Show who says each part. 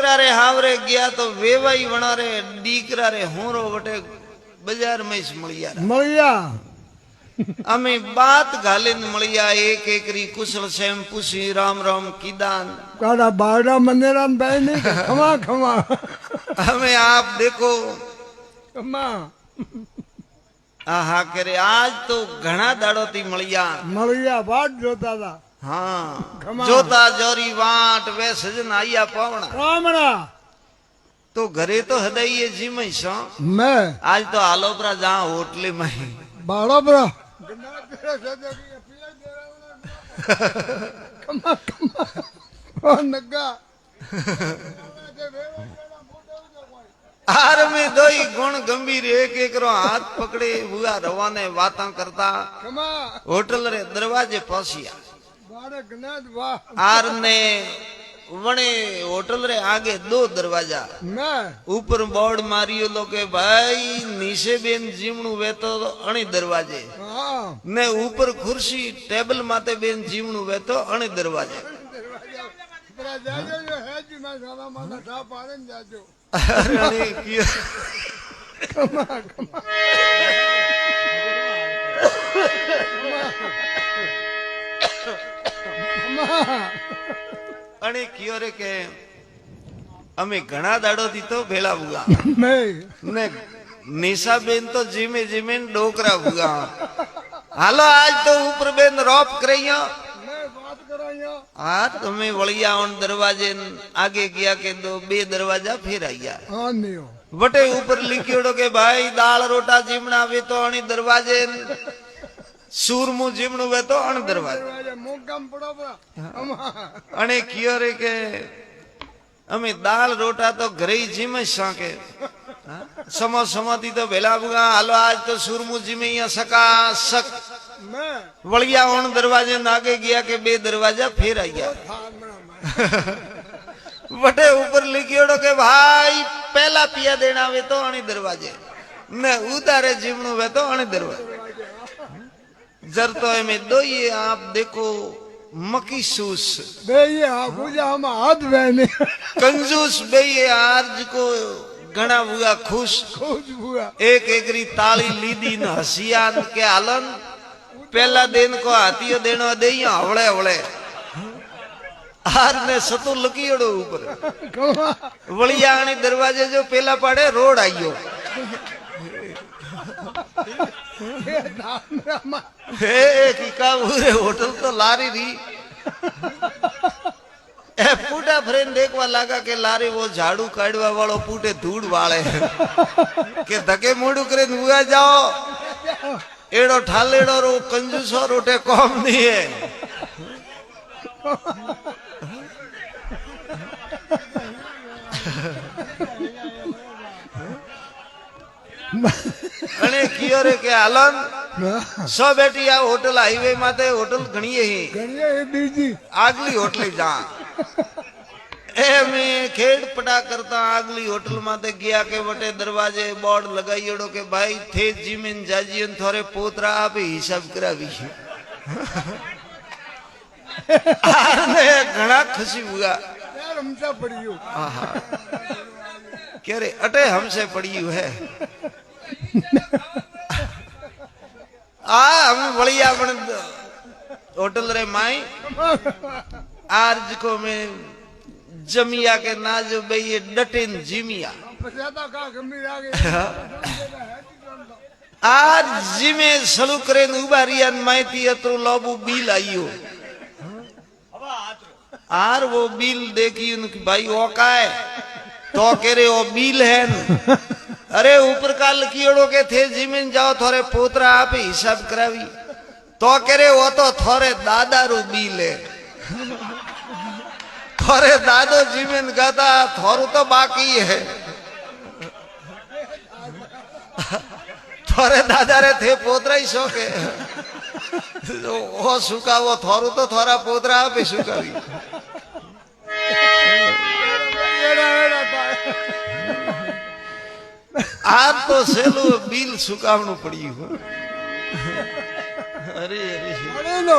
Speaker 1: छोकरा रे हावरे गया तो वेवाई वणा रे डीकरा रे होरो वटे बाजार में मळिया अमे बात घालिन मळिया एक एकरी कुशल सेम पूछी राम राम कीदान
Speaker 2: काड़ा बाड़ा मंदिरान बैनी खमा खमा
Speaker 1: हमें आप देखो
Speaker 2: खमा
Speaker 1: आहा करे आज तो घना दाड़ो थी
Speaker 2: मळिया वाट जोता था
Speaker 1: हाँ जोता जोरी वाट वे सजन आया पावना तो घरे तो हदाइए जी में
Speaker 2: मैं
Speaker 1: आज तो आलोपरा जहाँ होटले में
Speaker 2: बाड़ा बड़ा कमा कमा ओ नग्गा
Speaker 1: आर में दोई गुण गंभीर एक एक रो हाथ पकड़े हुआ रवाने बातां करता होटल रे दरवाजे पहुंचिया आर ने वणे होटल रे आगे 2 दरवाजा ऊपर बोर्ड मारियो लो के भाई नीचे बेन जीवणु वेतो अणी दरवाजे ने ऊपर खुर्सी टेबल माते बेन जीवणु वेतो अणी दरवाजे अरे किया अने कियो रे के अमे घणा दाड़ो थी तो भेला हुआ ने निशा बेन तो जिमे जिमे डोकरा हुआ हालो आज तो ऊपर बेन रॉप करइयो आज तुम्हें वलिया उन दरवाजे आगे गया के 2 दरवाजा फिर आया वटे ऊपर लिखियोड़ो के भाई दाल रोटा जिमना वे तो अणी दरवाजे सूरमु जिमणु वे तो अण दरवाजे अने कियो रे के अमे दाल रोटा तो घरे ही जिमे साके समो समाती तो भेला बुगा हालो आज तो सूरमु जिमे या सका सक वलिया उन दरवाजे आगे गया के 2 दरवाजा फिर आया वटे ऊपर लिखियोड़ो के भाई पहला पिया देना वे तो अणी दरवाजे ने उतारे जिमणु वे तो अणी दरवाजे जर तो में दो ये आप देखो मकी सूस
Speaker 2: बे ये पूजा हम हाथ बहने
Speaker 1: कंजूस बे ये आज को घना हुआ खुश
Speaker 2: हुआ
Speaker 1: एक एकरी ताली लीदी न हसियान के आलन पहला दिन को हाथियो देनो दे हवड़े हवड़े हार ने सतो लकीड़ो ऊपर वलिया आने दरवाजे जो पहला पड़े रोड आइयो हे की का पूरे होटल तो लारी री ए पूटा फ्रेंड देखवा लगा के लारी वो झाड़ू काढ़वा वालो पूटे धूड़ वाले के धके मोड़ू करे हुआ जाओ एड़ो ठालेड़ो रो कंजूसो रोटे कौम नहीं है अने कियो रे के आलन सो बेटी आ होटल हाईवे माते होटल घणी ही
Speaker 2: बीजी
Speaker 1: आगली होटल जा ए में खेड़ पटा करता आगली होटल माते गया के वटे दरवाजे बोर्ड लगाईड़ो के भाई थे जीमिन जाजीन थोरे पोतरा आप हिसाब करावी आने घणा खुशी हुआ
Speaker 2: यार हमसे पड़ियो
Speaker 1: क्या रे अटे हमसे पड़ियो है हम वलिया बन होटल रे माई आज को में जमिया के नाजो बे ये डटेन जिमिया आज जिमे सलू करे उबारियन माइती अतरो लोबू बिल आइयो आर वो बिल देखी उनकी भाई वो का है तो कह रहे वो बिल है अरे ऊपर का लकीड़ो के थे जिमिन जाओ थोड़े पोतरा आप हिसाब करावी तो कह रहे वो तो थोड़े दादा रू बिल है थोड़े दादो जिमिन गाता थोड़ू तो बाकी है थोड़े दादा रे थे पोतरा ही शौके वो सुका वो थोड़ू तो थोड़ा पोतरा आप ही सुकावी आज तो सेलो बिल सुकावनु पड़ी हो अरे
Speaker 2: अरे लो